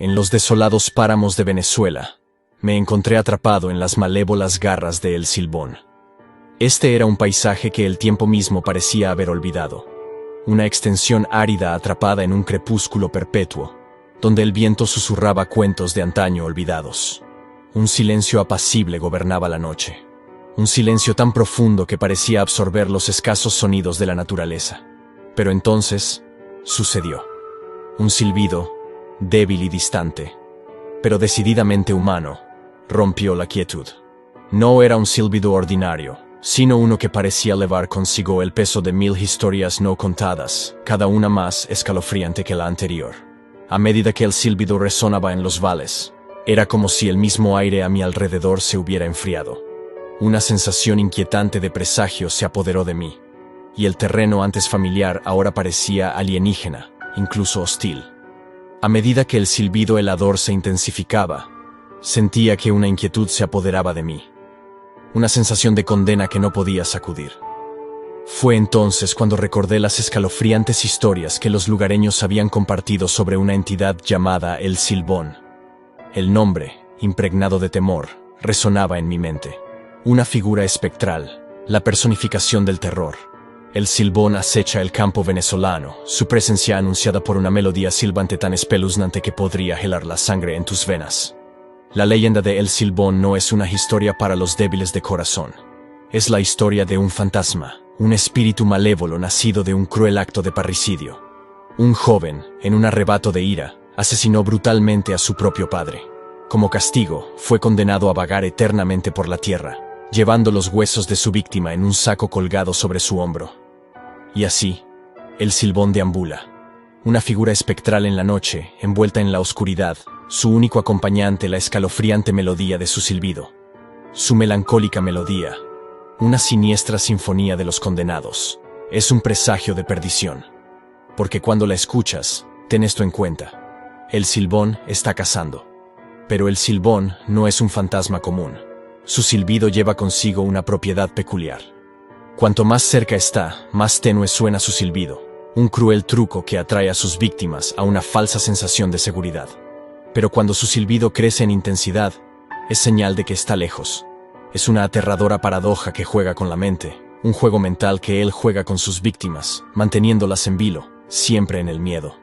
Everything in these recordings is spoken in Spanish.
En los desolados páramos de Venezuela, me encontré atrapado en las malévolas garras de El Silbón. Este era un paisaje que el tiempo mismo parecía haber olvidado. Una extensión árida atrapada en un crepúsculo perpetuo, donde el viento susurraba cuentos de antaño olvidados. Un silencio apacible gobernaba la noche. Un silencio tan profundo que parecía absorber los escasos sonidos de la naturaleza. Pero entonces, sucedió. Un silbido, débil y distante, pero decididamente humano, rompió la quietud. No era un silbido ordinario, sino uno que parecía llevar consigo el peso de 1000 historias no contadas, cada una más escalofriante que la anterior. A medida que el silbido resonaba en los vales, era como si el mismo aire a mi alrededor se hubiera enfriado. Una sensación inquietante de presagio se apoderó de mí, y el terreno antes familiar ahora parecía alienígena, incluso hostil. A medida que el silbido helador se intensificaba, sentía que una inquietud se apoderaba de mí. Una sensación de condena que no podía sacudir. Fue entonces cuando recordé las escalofriantes historias que los lugareños habían compartido sobre una entidad llamada El Silbón. El nombre, impregnado de temor, resonaba en mi mente. Una figura espectral, la personificación del terror. El Silbón acecha el campo venezolano, su presencia anunciada por una melodía silbante tan espeluznante que podría helar la sangre en tus venas. La leyenda de El Silbón no es una historia para los débiles de corazón. Es la historia de un fantasma, un espíritu malévolo nacido de un cruel acto de parricidio. Un joven, en un arrebato de ira, asesinó brutalmente a su propio padre. Como castigo, fue condenado a vagar eternamente por la tierra, llevando los huesos de su víctima en un saco colgado sobre su hombro. Y así, El Silbón deambula, una figura espectral en la noche, envuelta en la oscuridad, su único acompañante la escalofriante melodía de su silbido. Su melancólica melodía, una siniestra sinfonía de los condenados, es un presagio de perdición. Porque cuando la escuchas, ten esto en cuenta. El Silbón está cazando. Pero el Silbón no es un fantasma común. Su silbido lleva consigo una propiedad peculiar. Cuanto más cerca está, más tenue suena su silbido, un cruel truco que atrae a sus víctimas a una falsa sensación de seguridad. Pero cuando su silbido crece en intensidad, es señal de que está lejos. Es una aterradora paradoja que juega con la mente, un juego mental que él juega con sus víctimas, manteniéndolas en vilo, siempre en el miedo.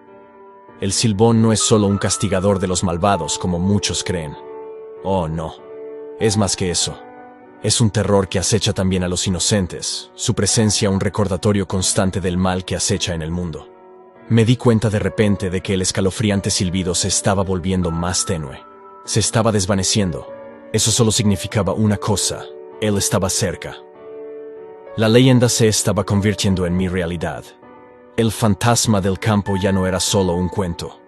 El Silbón no es solo un castigador de los malvados como muchos creen. Oh, no. Es más que eso. Es un terror que acecha también a los inocentes, su presencia un recordatorio constante del mal que acecha en el mundo. Me di cuenta de repente de que el escalofriante silbido se estaba volviendo más tenue. Se estaba desvaneciendo. Eso solo significaba una cosa: él estaba cerca. La leyenda se estaba convirtiendo en mi realidad. El fantasma del campo ya no era solo un cuento.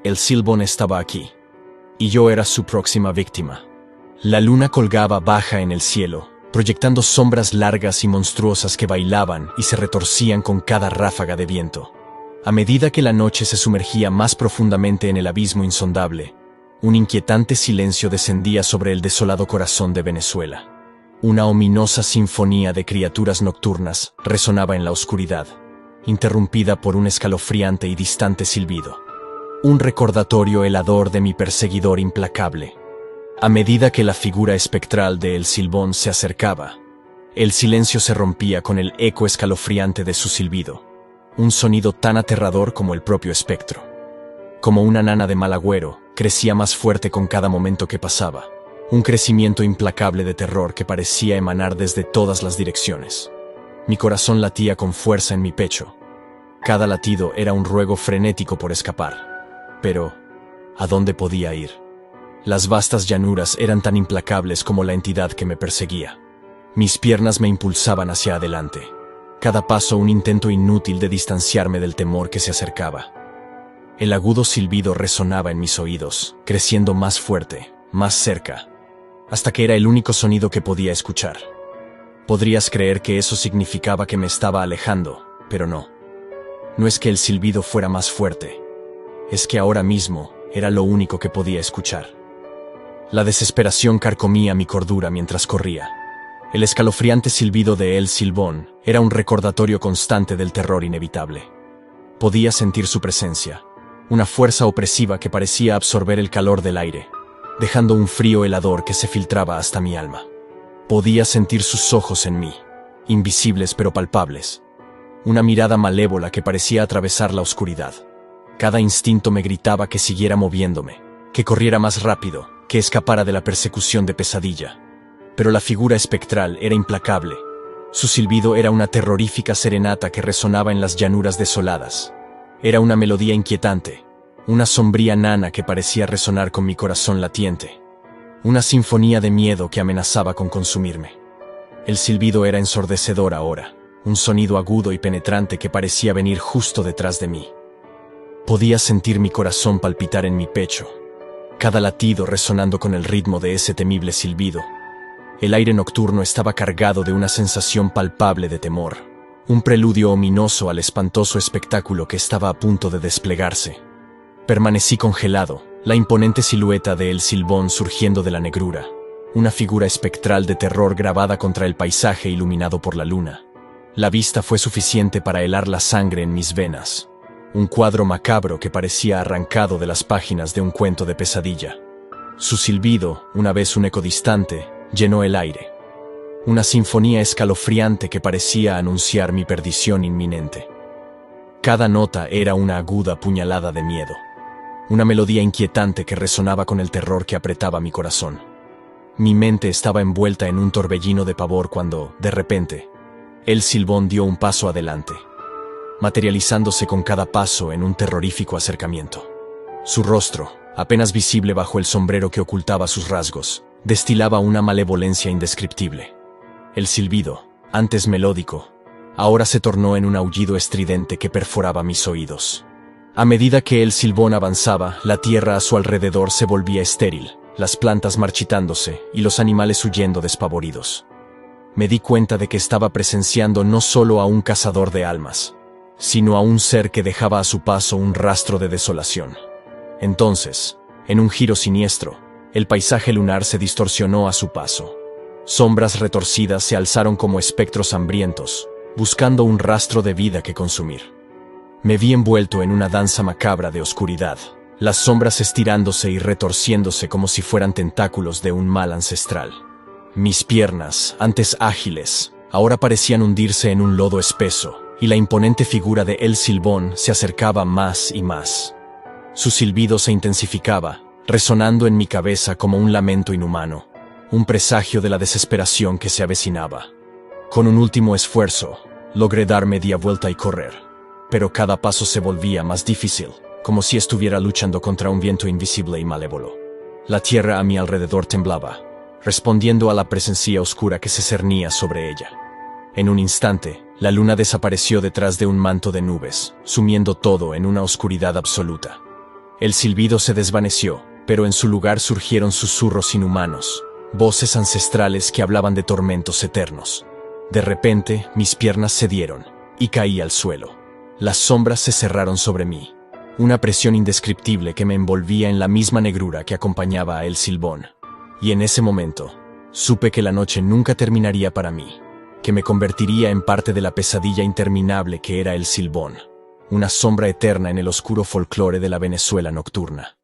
El Silbón estaba aquí, y yo era su próxima víctima. La luna colgaba baja en el cielo, proyectando sombras largas y monstruosas que bailaban y se retorcían con cada ráfaga de viento. A medida que la noche se sumergía más profundamente en el abismo insondable, un inquietante silencio descendía sobre el desolado corazón de Venezuela. Una ominosa sinfonía de criaturas nocturnas resonaba en la oscuridad, interrumpida por un escalofriante y distante silbido. Un recordatorio helador de mi perseguidor implacable. A medida que la figura espectral de El Silbón se acercaba, el silencio se rompía con el eco escalofriante de su silbido, un sonido tan aterrador como el propio espectro. Como una nana de mal agüero, crecía más fuerte con cada momento que pasaba, un crecimiento implacable de terror que parecía emanar desde todas las direcciones. Mi corazón latía con fuerza en mi pecho. Cada latido era un ruego frenético por escapar. Pero, ¿a dónde podía ir? Las vastas llanuras eran tan implacables como la entidad que me perseguía. Mis piernas me impulsaban hacia adelante. Cada paso un intento inútil de distanciarme del temor que se acercaba. El agudo silbido resonaba en mis oídos, creciendo más fuerte, más cerca, hasta que era el único sonido que podía escuchar. Podrías creer que eso significaba que me estaba alejando, pero no. No es que el silbido fuera más fuerte, es que ahora mismo era lo único que podía escuchar. La desesperación carcomía mi cordura mientras corría. El escalofriante silbido de El Silbón era un recordatorio constante del terror inevitable. Podía sentir su presencia, una fuerza opresiva que parecía absorber el calor del aire, dejando un frío helador que se filtraba hasta mi alma. Podía sentir sus ojos en mí, invisibles pero palpables. Una mirada malévola que parecía atravesar la oscuridad. Cada instinto me gritaba que siguiera moviéndome, que corriera más rápido, que escapara de la persecución de Pesadilla. Pero la figura espectral era implacable. Su silbido era una terrorífica serenata que resonaba en las llanuras desoladas. Era una melodía inquietante, una sombría nana que parecía resonar con mi corazón latiente. Una sinfonía de miedo que amenazaba con consumirme. El silbido era ensordecedor ahora, un sonido agudo y penetrante que parecía venir justo detrás de mí. Podía sentir mi corazón palpitar en mi pecho, cada latido resonando con el ritmo de ese temible silbido. El aire nocturno estaba cargado de una sensación palpable de temor, un preludio ominoso al espantoso espectáculo que estaba a punto de desplegarse. Permanecí congelado, la imponente silueta de El Silbón surgiendo de la negrura, una figura espectral de terror grabada contra el paisaje iluminado por la luna. La vista fue suficiente para helar la sangre en mis venas. Un cuadro macabro que parecía arrancado de las páginas de un cuento de Pesadilla. Su silbido, una vez un eco distante, llenó el aire. Una sinfonía escalofriante que parecía anunciar mi perdición inminente. Cada nota era una aguda puñalada de miedo. Una melodía inquietante que resonaba con el terror que apretaba mi corazón. Mi mente estaba envuelta en un torbellino de pavor cuando, de repente, El Silbón dio un paso adelante, materializándose con cada paso en un terrorífico acercamiento. Su rostro, apenas visible bajo el sombrero que ocultaba sus rasgos, destilaba una malevolencia indescriptible. El silbido, antes melódico, ahora se tornó en un aullido estridente que perforaba mis oídos. A medida que El Silbón avanzaba, la tierra a su alrededor se volvía estéril, las plantas marchitándose y los animales huyendo despavoridos. Me di cuenta de que estaba presenciando no solo a un cazador de almas, sino a un ser que dejaba a su paso un rastro de desolación. Entonces, en un giro siniestro, el paisaje lunar se distorsionó a su paso. Sombras retorcidas se alzaron como espectros hambrientos, buscando un rastro de vida que consumir. Me vi envuelto en una danza macabra de oscuridad, las sombras estirándose y retorciéndose como si fueran tentáculos de un mal ancestral. Mis piernas, antes ágiles, ahora parecían hundirse en un lodo espeso, y la imponente figura de El Silbón se acercaba más y más. Su silbido se intensificaba, resonando en mi cabeza como un lamento inhumano, un presagio de la desesperación que se avecinaba. Con un último esfuerzo, logré dar media vuelta y correr, pero cada paso se volvía más difícil, como si estuviera luchando contra un viento invisible y malévolo. La tierra a mi alrededor temblaba, respondiendo a la presencia oscura que se cernía sobre ella. En un instante, la luna desapareció detrás de un manto de nubes, sumiendo todo en una oscuridad absoluta. El silbido se desvaneció, pero en su lugar surgieron susurros inhumanos, voces ancestrales que hablaban de tormentos eternos. De repente, mis piernas cedieron, y caí al suelo. Las sombras se cerraron sobre mí, una presión indescriptible que me envolvía en la misma negrura que acompañaba a El Silbón. Y en ese momento, supe que la noche nunca terminaría para mí, que me convertiría en parte de la pesadilla interminable que era El Silbón, una sombra eterna en el oscuro folclore de la Venezuela nocturna.